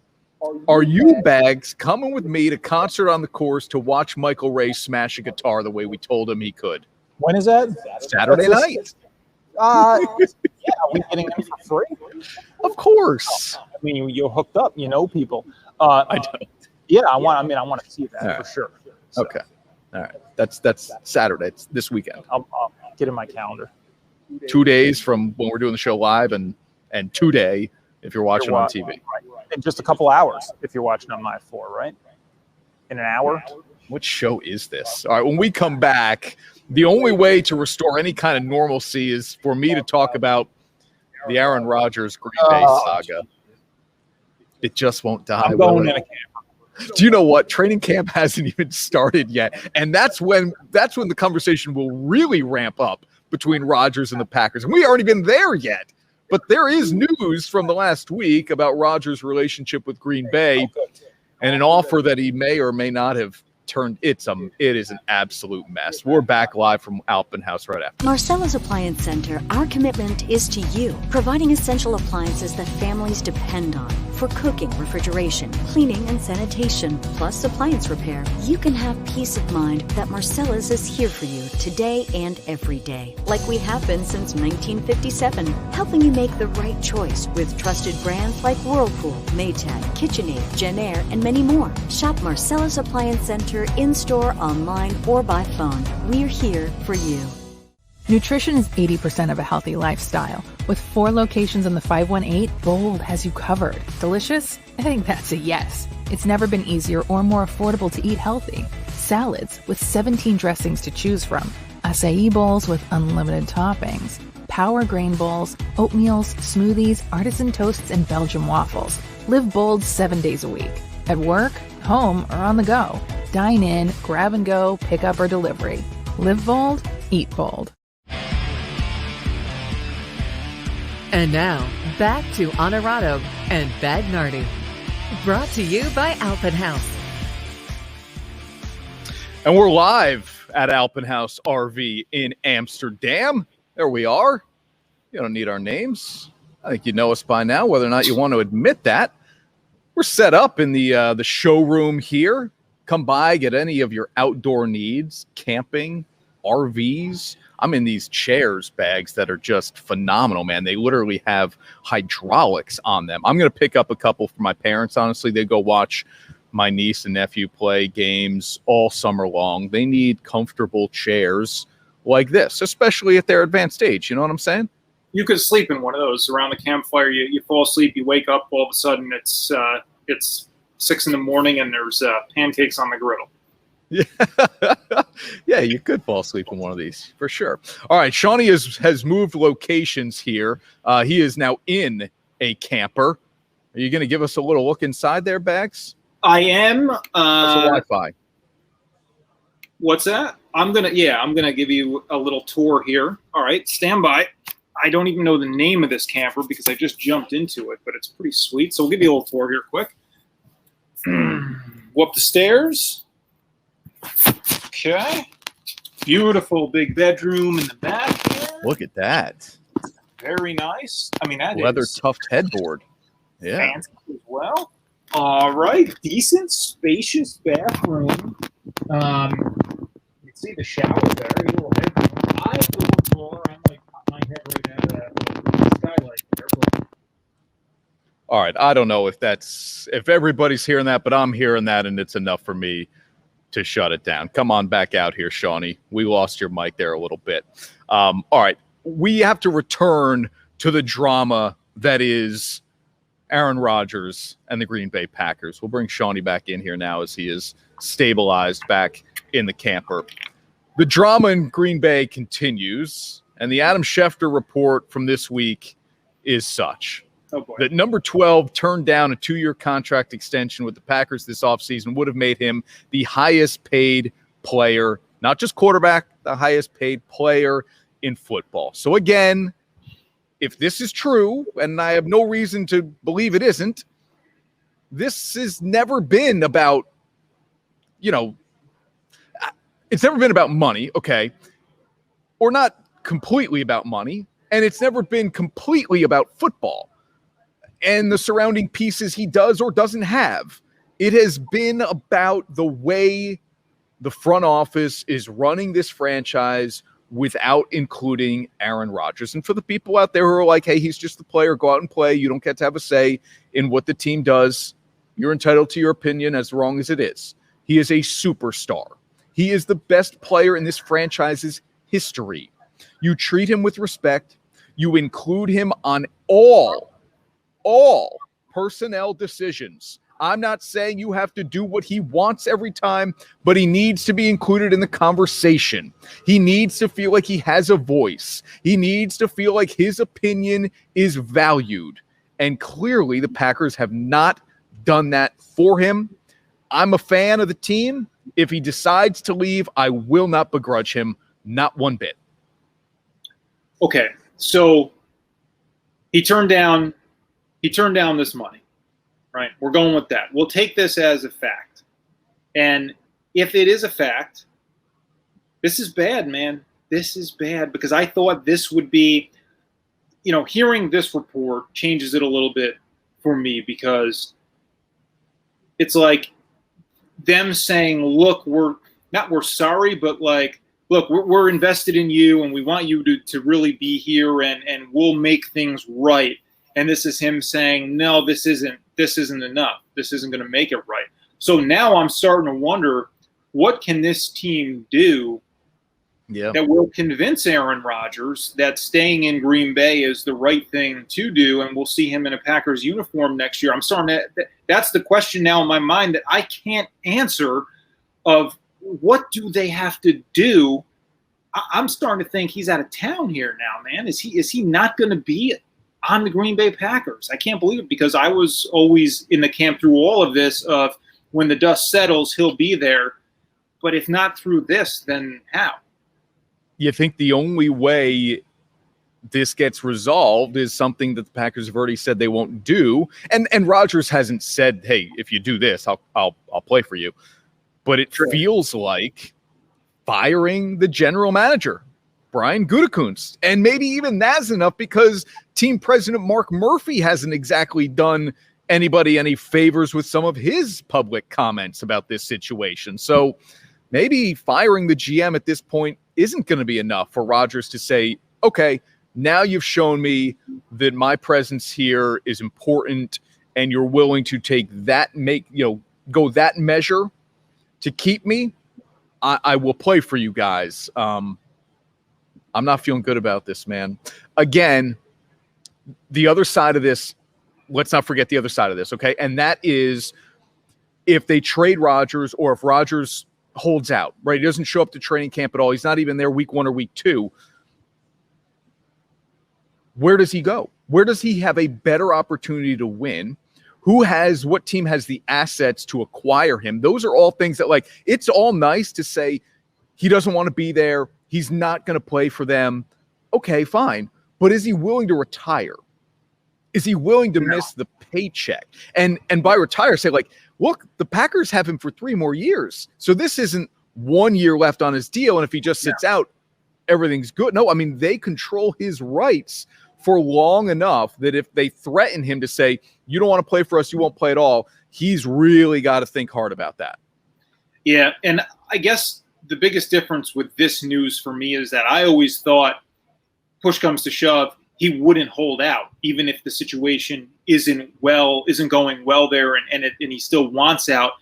are you, Bags, coming with me to Concert on the Course to watch Michael Ray smash a guitar the way we told him he could? When is that? Saturday night. Yeah, are we getting them for free? Of course. I mean, you're hooked up. You know people. I don't. Yeah, I want to see that for sure. So. Okay. All right. That's Saturday. It's this weekend. I'll get in my calendar. 2 days from when we're doing the show live and today if you're watching on TV. Right. In just a couple hours if you're watching on my 4, right? In an hour? What show is this? All right, when we come back, the only way to restore any kind of normalcy is for me to talk about the Aaron Rodgers Green Bay saga. It just won't die. I'm going in a camper. Do you know what? Training camp hasn't even started yet. And that's when the conversation will really ramp up between Rodgers and the Packers. And we aren't even there yet. But there is news from the last week about Rodgers' relationship with Green Bay and an offer that he may or may not have turned. It is an absolute mess. We're back live from Alpin Haus right after. Marcella's Appliance Center, our commitment is to you, providing essential appliances that families depend on for cooking, refrigeration, cleaning, and sanitation, plus appliance repair. You can have peace of mind that Marcella's is here for you today and every day, like we have been since 1957, helping you make the right choice with trusted brands like Whirlpool, Maytag, KitchenAid, Genair, and many more. Shop Marcella's Appliance Center in-store, online, or by phone. We're here for you. Nutrition is 80% of a healthy lifestyle. With 4 locations in the 518, Bold has you covered. Delicious? I think that's a yes. It's never been easier or more affordable to eat healthy. Salads with 17 dressings to choose from. Acai bowls with unlimited toppings. Power grain bowls, oatmeals, smoothies, artisan toasts, and Belgian waffles. Live Bold 7 days a week. At work, home, or on the go. Dine in, grab and go, pick up or delivery. Live bold, eat bold. And now, back to Honorado and Bagnardi. Brought to you by Alpin Haus. And we're live at Alpin Haus RV in Amsterdam. There we are. You don't need our names. I think you know us by now, whether or not you want to admit that. We're set up in the showroom here. Come by, get any of your outdoor needs, camping, RVs. I'm in these chairs bags that are just phenomenal, man. They literally have hydraulics on them. I'm going to pick up a couple for my parents, honestly. They go watch my niece and nephew play games all summer long. They need comfortable chairs like this, especially at their advanced age. You know what I'm saying? You could sleep in one of those around the campfire. You fall asleep, you wake up, all of a sudden it's 6 a.m. and there's pancakes on the griddle. Yeah, you could fall asleep in one of these for sure. All right, Shawnee has moved locations here. He is now in a camper. Are you going to give us a little look inside there, Bags? I am. That's the Wi-Fi. What's that? I'm gonna give you a little tour here. All right, stand by. I don't even know the name of this camper because I just jumped into it, but it's pretty sweet. So we'll give you a little tour here quick. Go up the stairs. Okay. Beautiful big bedroom in the back here. Look at that. Very nice. I mean, that leather is tuft headboard. Yeah. fancy as well. All right. Decent, spacious bathroom. You can see the shower there. A little bedroom. I have the wood floor. I'm like my head right at the skylight there. But All right. I don't know if everybody's hearing that, but I'm hearing that, and it's enough for me to shut it down. Come on back out here, Shawnee. We lost your mic there a little bit. All right. We have to return to the drama that is Aaron Rodgers and the Green Bay Packers. We'll bring Shawnee back in here now as he is stabilized back in the camper. The drama in Green Bay continues, and the Adam Schefter report from this week is such. oh boy. That number 12 turned down a 2-year contract extension with the Packers this offseason would have made him the highest paid player, not just quarterback, the highest paid player in football. So again, if this is true, and I have no reason to believe it isn't, this has never been about, it's never been about money, okay, or not completely about money, and it's never been completely about football and the surrounding pieces he does or doesn't have. It has been about the way the front office is running this franchise without including Aaron Rodgers. And for the people out there who are like, hey, he's just the player, go out and play, you don't get to have a say in what the team does, you're entitled to your opinion as wrong as it is. He is a superstar. He is the best player in this franchise's history. You treat him with respect. You include him on all personnel decisions. I'm not saying you have to do what he wants every time, but he needs to be included in the conversation. He needs to feel like he has a voice. He needs to feel like his opinion is valued. And clearly the Packers have not done that for him. I'm a fan of the team. If he decides to leave, I will not begrudge him, not one bit. Okay, so he turned down this money. Right, we're going with that. We'll take this as a fact. And if it is a fact, this is bad, man. This is bad because I thought this would be, hearing this report changes it a little bit for me because it's like them saying, look, we're sorry, but like, look, we're invested in you and we want you to really be here and we'll make things right. And this is him saying, no, this isn't enough. This isn't going to make it right. So now I'm starting to wonder, what can this team do that will convince Aaron Rodgers that staying in Green Bay is the right thing to do, and we'll see him in a Packers uniform next year? I'm starting to – that's the question now in my mind that I can't answer of what do they have to do. I'm starting to think he's out of town here now, man. Is he not going to be – on the Green Bay Packers? I can't believe it because I was always in the camp through all of this of when the dust settles, he'll be there. But if not through this, then how? You think the only way this gets resolved is something that the Packers have already said they won't do. And Rodgers hasn't said, hey, if you do this, I'll play for you. But it feels like firing the general manager, Brian Gutekunst. And maybe even that's enough because team president Mark Murphy hasn't exactly done anybody any favors with some of his public comments about this situation. So maybe firing the GM at this point isn't going to be enough for Rodgers to say, okay, now you've shown me that my presence here is important and you're willing to take that, go that measure to keep me. I will play for you guys. I'm not feeling good about this, man. Again, the other side of this, let's not forget the other side of this, okay? And that is if they trade Rodgers or if Rodgers holds out, right? He doesn't show up to training camp at all. He's not even there week 1 or week 2. Where does he go? Where does he have a better opportunity to win? What team has the assets to acquire him? Those are all things that, like, it's all nice to say he doesn't want to be there. He's not going to play for them. Okay, fine. But is he willing to retire? Is he willing to miss the paycheck? And by retire, say, like, look, the Packers have him for 3 more years. So this isn't 1 year left on his deal. And if he just sits out, everything's good. No, I mean, they control his rights for long enough that if they threaten him to say, you don't want to play for us, you won't play at all, he's really got to think hard about that. Yeah, and I guess the biggest difference with this news for me is that I always thought, push comes to shove, he wouldn't hold out, even if the situation isn't going well there and he still wants out.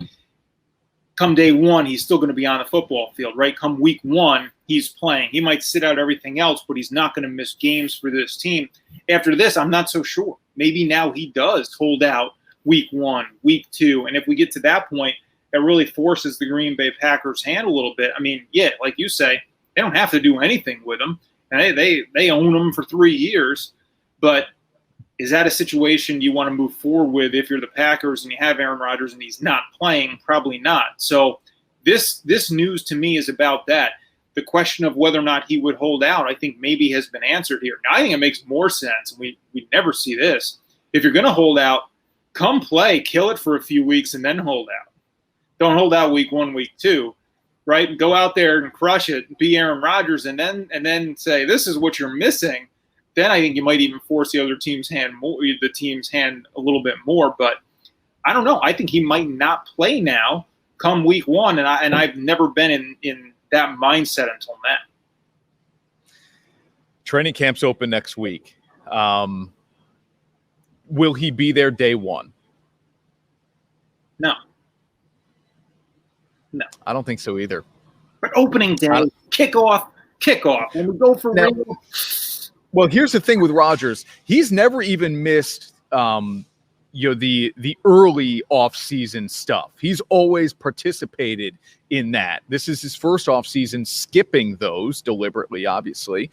Come day 1, he's still going to be on the football field, right? Come week 1, he's playing. He might sit out everything else, but he's not going to miss games for this team. After this, I'm not so sure. Maybe now he does hold out week 1, week 2. And if we get to that point, that really forces the Green Bay Packers' hand a little bit. I mean, yeah, like you say, they don't have to do anything with him. And they own him for 3 years. But is that a situation you want to move forward with if you're the Packers and you have Aaron Rodgers and he's not playing? Probably not. So this news to me is about that. The question of whether or not he would hold out, I think maybe has been answered here. Now, I think it makes more sense, and we never see this. If you're going to hold out, come play, kill it for a few weeks, and then hold out. Don't hold out week 1, week 2, right? Go out there and crush it, be Aaron Rodgers, and then say, this is what you're missing. Then I think you might even force the other team's hand a little bit more. But I don't know. I think he might not play now come week 1, and I've never been in that mindset until now. Training camp's open next week. Will he be there day 1? No. I don't think so either. But opening day, kickoff. When we go for real. Well, here's the thing with Rodgers. He's never even missed the early off-season stuff. He's always participated in that. This is his first off-season skipping those deliberately, obviously.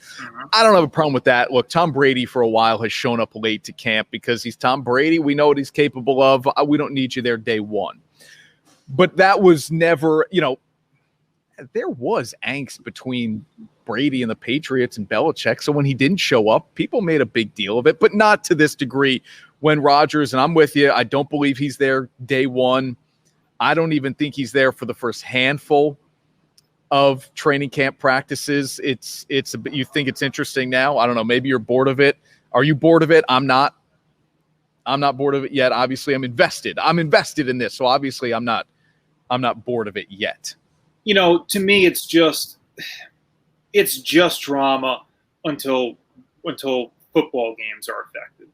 I don't have a problem with that. Look, Tom Brady for a while has shown up late to camp because he's Tom Brady. We know what he's capable of. We don't need you there day one. But that was never, there was angst between Brady and the Patriots and Belichick. So when he didn't show up, people made a big deal of it, but not to this degree. When Rodgers, and I'm with you, I don't believe he's there day one. I don't even think he's there for the first handful of training camp practices. You think it's interesting now? I don't know. Maybe you're bored of it. Are you bored of it? I'm not bored of it yet. Obviously, I'm invested. I'm invested in this. So obviously I'm not bored of it yet. To me, it's just drama until football games are affected.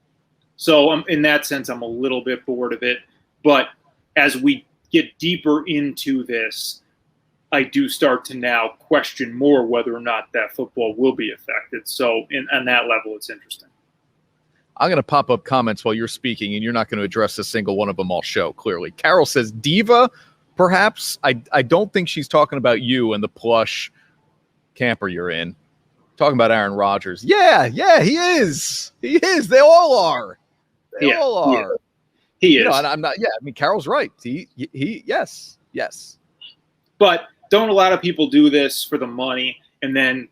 So in that sense, I'm a little bit bored of it. But as we get deeper into this, I do start to now question more whether or not that football will be affected. So on that level, it's interesting. I'm going to pop up comments while you're speaking, and you're not going to address a single one of them all show, clearly. Carol says, diva, perhaps. I don't think she's talking about you and the plush camper you're in. Talking about Aaron Rodgers. Yeah, he is. He is. They all are. They all are. He is. And I'm not. Yeah, I mean, Carol's right. He. Yes. But don't a lot of people do this for the money, and then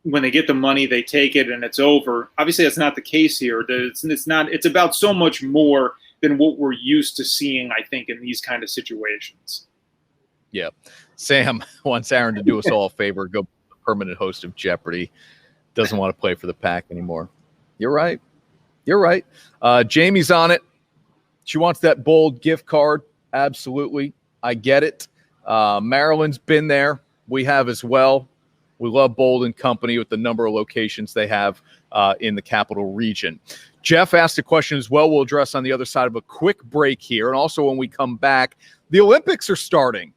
when they get the money, they take it and it's over? Obviously, that's not the case here. It's not. It's about so much more than what we're used to seeing, I think, in these kind of situations. Yeah. Sam wants Aaron to do us all a favor. Go permanent host of Jeopardy. Doesn't want to play for the Pack anymore. You're right. Jamie's on it. She wants that bold gift card. Absolutely. I get it. Maryland's been there. We have as well. We love Bold and Company with the number of locations they have in the capital region. Jeff asked a question as well. We'll address on the other side of a quick break here. And also when we come back, the Olympics are starting.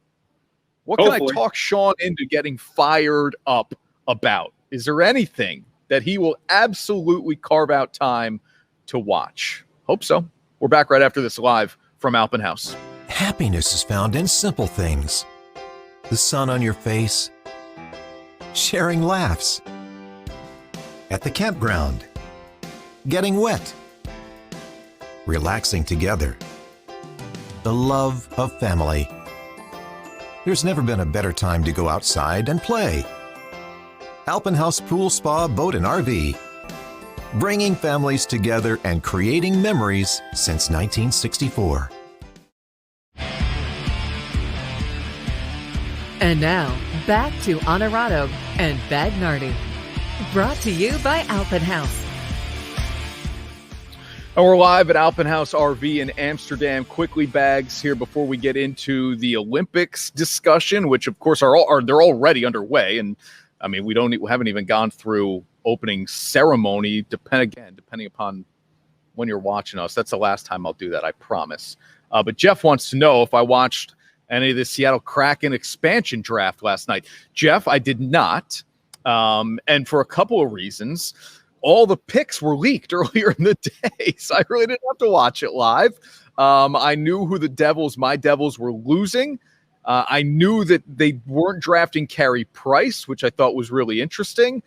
What can I talk Sean into getting fired up about? Is there anything that he will absolutely carve out time to watch? Hope so. We're back right after this live from Alpin Haus. Happiness is found in simple things. The sun on your face, sharing laughs, at the campground, getting wet, relaxing together, the love of family. There's never been a better time to go outside and play. Alpin Haus Pool Spa Boat and RV, bringing families together and creating memories since 1964. And now, back to Honorado and Bagnardi. Brought to you by Alpin Haus. And we're live at Alpin Haus RV in Amsterdam. Quickly, Bags, here before we get into the Olympics discussion, which of course they're already underway. And I mean, we haven't even gone through opening ceremony, depending upon when you're watching us. That's the last time I'll do that, I promise. But Jeff wants to know if I watched any of the Seattle Kraken expansion draft last night. Jeff, I did not. And for a couple of reasons. All the picks were leaked earlier in the day, so I really didn't have to watch it live. I knew who my Devils were losing. I knew that they weren't drafting Carey Price, which I thought was really interesting.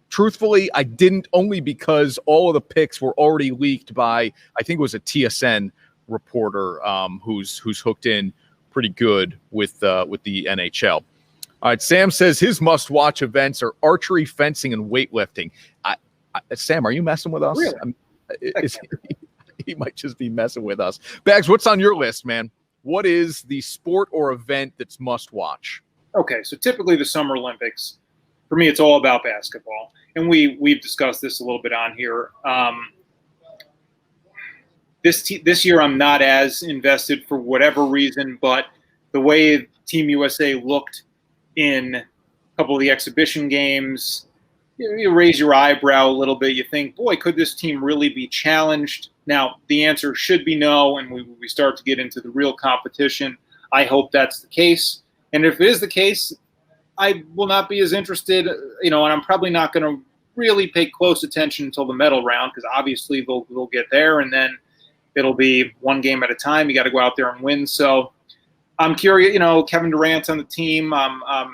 Truthfully, I didn't, only because all of the picks were already leaked by, I think it was a TSN reporter who's hooked in pretty good with the NHL. All right, Sam says his must-watch events are archery, fencing, and weightlifting. Sam, are you messing with us? Really? He might just be messing with us. Bags, what's on your list, man? What is the sport or event that's must-watch? Okay, so typically the Summer Olympics, for me, it's all about basketball. And we've discussed this a little bit on here. This year I'm not as invested for whatever reason, but the way Team USA looked in a couple of the exhibition games, you raise your eyebrow a little bit. You think, boy, could this team really be challenged? Now, the answer should be no, and we start to get into the real competition. I hope that's the case. And if it is the case, I will not be as interested, and I'm probably not going to really pay close attention until the medal round, because obviously they'll get there, and then it'll be one game at a time. You got to go out there and win. So I'm curious, Kevin Durant's on the team. Let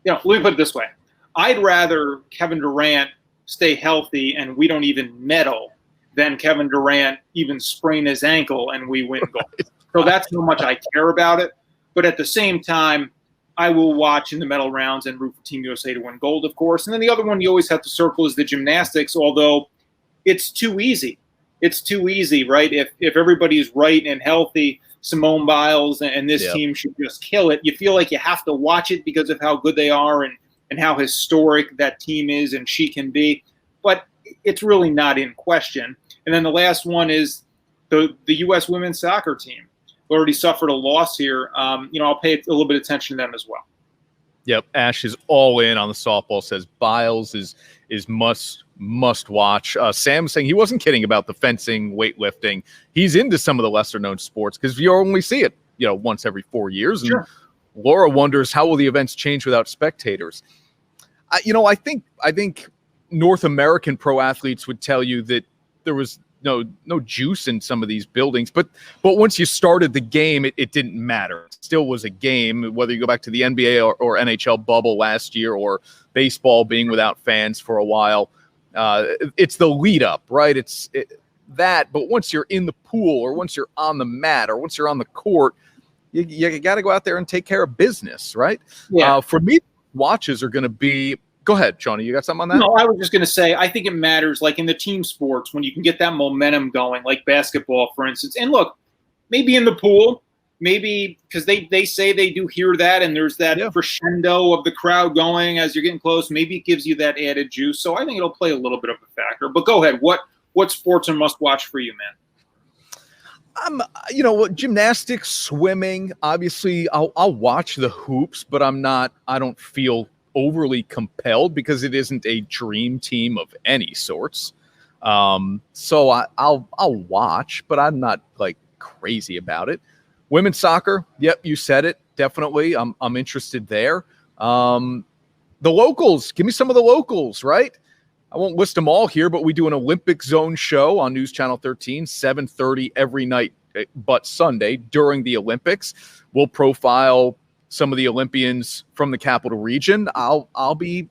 me put it this way. I'd rather Kevin Durant stay healthy and we don't even medal than Kevin Durant even sprain his ankle and we win gold. So that's how much I care about it. But at the same time, I will watch in the medal rounds and root for Team USA to win gold, of course. And then the other one you always have to circle is the gymnastics, although it's too easy. It's too easy, right? If everybody's right and healthy, Simone Biles and this team should just kill it. You feel like you have to watch it because of how good they are and how historic that team is and she can be. But it's really not in question. And then the last one is the U.S. women's soccer team. Already suffered a loss here. I'll pay a little bit of attention to them as well. Yep, Ash is all in on the softball. Says Biles is must watch. Sam's saying he wasn't kidding about the fencing, weightlifting. He's into some of the lesser known sports because you only see it, once every 4 years. And sure. Laura wonders, how will the events change without spectators? I think North American pro athletes would tell you that there was no juice in some of these buildings, but once you started the game, it didn't matter. It still was a game, whether you go back to the NBA or NHL bubble last year or baseball being without fans for a while. It's the lead up, right? It's that, but once you're in the pool or once you're on the mat or once you're on the court, you got to go out there and take care of business, right? Yeah. For me, watches are going to be. Go ahead, Johnny. You got something on that? No, I was just going to say, I think it matters, like in the team sports, when you can get that momentum going, like basketball, for instance. And look, maybe in the pool, maybe because they say they do hear that, and there's that crescendo of the crowd going as you're getting close. Maybe it gives you that added juice. So I think it'll play a little bit of a factor. But go ahead. What sports are must watch for you, man? Gymnastics, swimming. Obviously, I'll watch the hoops, but I don't feel overly compelled because it isn't a dream team of any sorts. So I'll watch, but I'm not like crazy about it. Women's soccer, yep, you said it. Definitely, I'm interested there. The locals, give me some of the locals, right? I won't list them all here, but we do an Olympic Zone show on News Channel 13, 7:30 every night, but Sunday during the Olympics. We'll profile some of the Olympians from the capital region. I'll be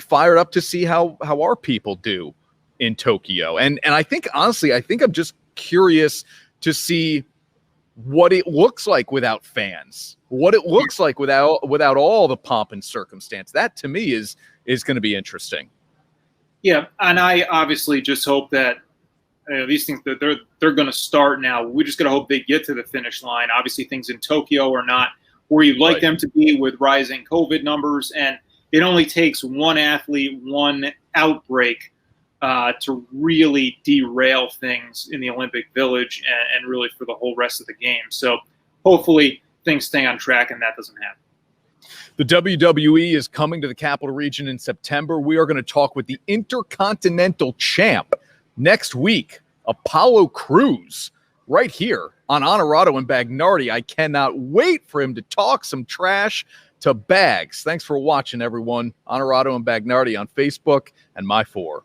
fired up to see how our people do in Tokyo. And I think, honestly, I'm just curious to see what it looks like without fans, what it looks like without all the pomp and circumstance. That to me is going to be interesting. Yeah, and I obviously just hope that these things that they're going to start now. We're just going to hope they get to the finish line. Obviously, things in Tokyo are not where you'd like them to be with rising COVID numbers, and it only takes one athlete, one outbreak to really derail things in the Olympic Village and really for the whole rest of the game. So hopefully things stay on track and that doesn't happen. The WWE is coming to the capital region in September. We are going to talk with the Intercontinental Champ next week, Apollo Crews, right here on Honorado and Bagnardi. I cannot wait for him to talk some trash to Bags. Thanks for watching, everyone. Honorado and Bagnardi on Facebook and My4.